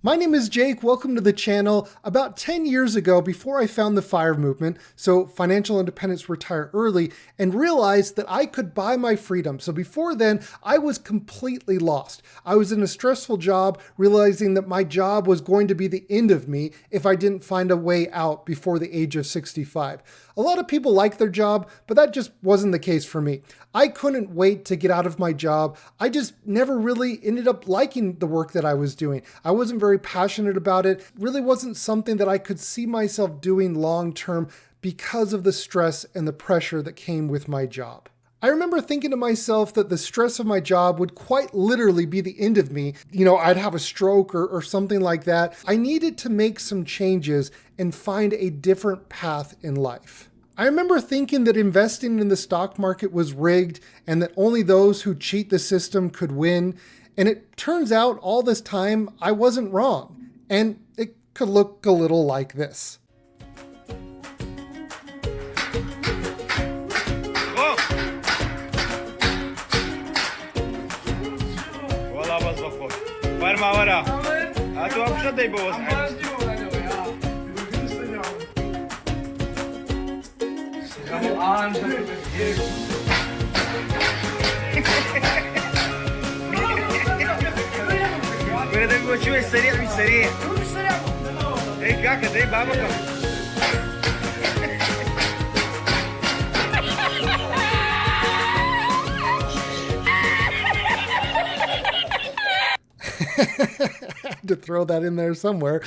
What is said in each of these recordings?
My name is Jake. Welcome to the channel. About 10 years ago, before I found the FIRE movement, so financial independence, retire early, and realized that I could buy my freedom. So before then, I was completely lost. I was in a stressful job, realizing that my job was going to be the end of me if I didn't find a way out before the age of 65. A lot of people like their job, but that just wasn't the case for me. I couldn't wait to get out of my job. I just never really ended up liking the work that I was doing. I wasn't very passionate about it. It really wasn't something that I could see myself doing long term because of the stress and the pressure that came with my job. I remember thinking to myself that the stress of my job would quite literally be the end of me. I'd have a stroke or something like that. I needed to make some changes and find a different path in life. I remember thinking that investing in the stock market was rigged and that only those who cheat the system could win. And it turns out all this time I wasn't wrong. And it could look a little like this. To throw that in there somewhere.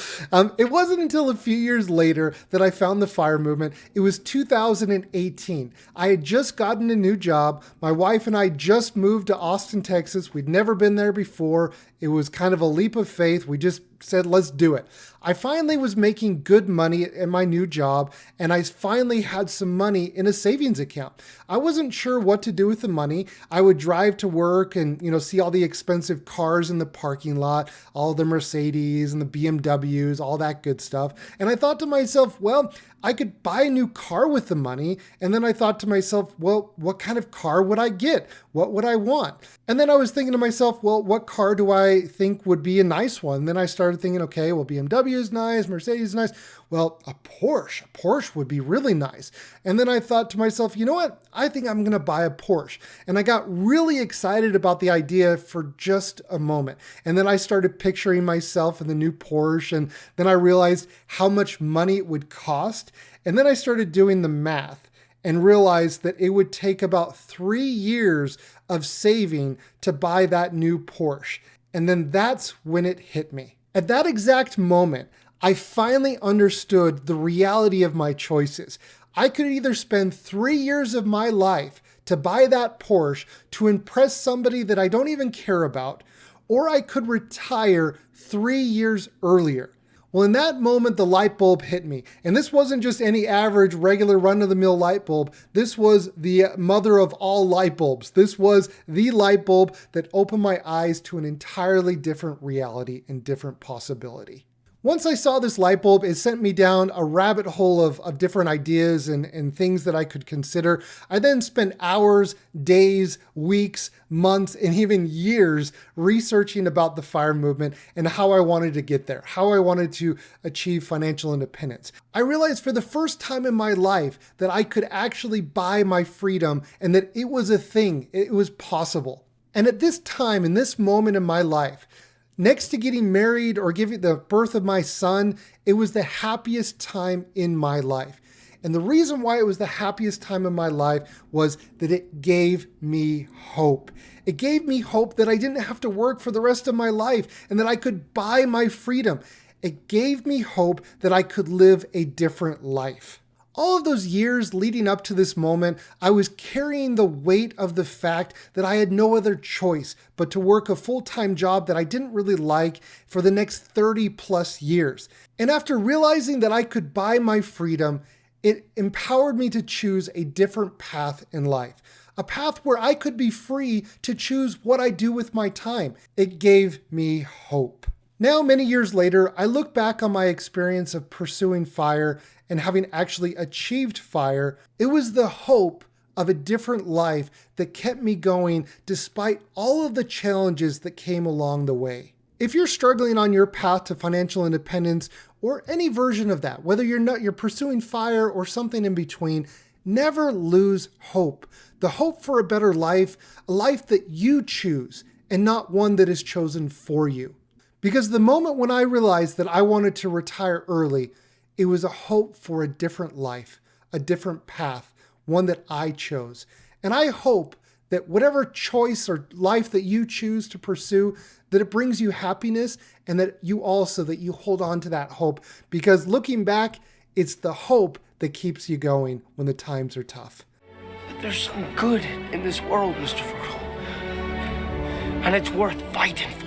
It wasn't until a few years later that I found the FIRE movement. It was 2018. I had just gotten a new job. My wife and I just moved to Austin, Texas. We'd never been there before. It was kind of a leap of faith. We just said, let's do it. I finally was making good money at my new job, and I finally had some money in a savings account. I wasn't sure what to do with the money. I would drive to work and, see all the expensive cars in the parking lot, all the Mercedes and the BMWs, all that good stuff. And I thought to myself, well, I could buy a new car with the money. And then I thought to myself, well, what kind of car would I get? What would I want? And then I was thinking to myself, well, what car do I think would be a nice one? And then I started thinking, okay, well, BMW is nice, Mercedes is nice. Well, a Porsche would be really nice. And then I thought to myself, you know what? I think I'm going to buy a Porsche. And I got really excited about the idea for just a moment. And then I started picturing myself in the new Porsche. And then I realized how much money it would cost. And then I started doing the math and realized that it would take about 3 years of saving to buy that new Porsche. And then that's when it hit me. At that exact moment, I finally understood the reality of my choices. I could either spend 3 years of my life to buy that Porsche to impress somebody that I don't even care about, or I could retire 3 years earlier. Well, in that moment, the light bulb hit me. And this wasn't just any average, regular, run-of-the-mill light bulb. This was the mother of all light bulbs. This was the light bulb that opened my eyes to an entirely different reality and different possibility. Once I saw this light bulb, it sent me down a rabbit hole of different ideas and things that I could consider. I then spent hours, days, weeks, months, and even years researching about the FIRE movement and how I wanted to get there, how I wanted to achieve financial independence. I realized for the first time in my life that I could actually buy my freedom and that it was a thing, it was possible. And at this time, in this moment in my life, next to getting married or giving the birth of my son, it was the happiest time in my life. And the reason why it was the happiest time in my life was that it gave me hope. It gave me hope that I didn't have to work for the rest of my life and that I could buy my freedom. It gave me hope that I could live a different life. All of those years leading up to this moment, I was carrying the weight of the fact that I had no other choice but to work a full-time job that I didn't really like for the next 30 plus years. And after realizing that I could buy my freedom, it empowered me to choose a different path in life. A path where I could be free to choose what I do with my time. It gave me hope. Now, many years later, I look back on my experience of pursuing FIRE and having actually achieved FIRE. It was the hope of a different life that kept me going despite all of the challenges that came along the way. If you're struggling on your path to financial independence or any version of that, whether you're pursuing FIRE or something in between, never lose hope. The hope for a better life, a life that you choose and not one that is chosen for you. Because the moment when I realized that I wanted to retire early, it was a hope for a different life, a different path, one that I chose. And I hope that whatever choice or life that you choose to pursue, that it brings you happiness, and that you hold on to that hope. Because looking back, it's the hope that keeps you going when the times are tough. There's some good in this world, Mr. Frodo. And it's worth fighting for.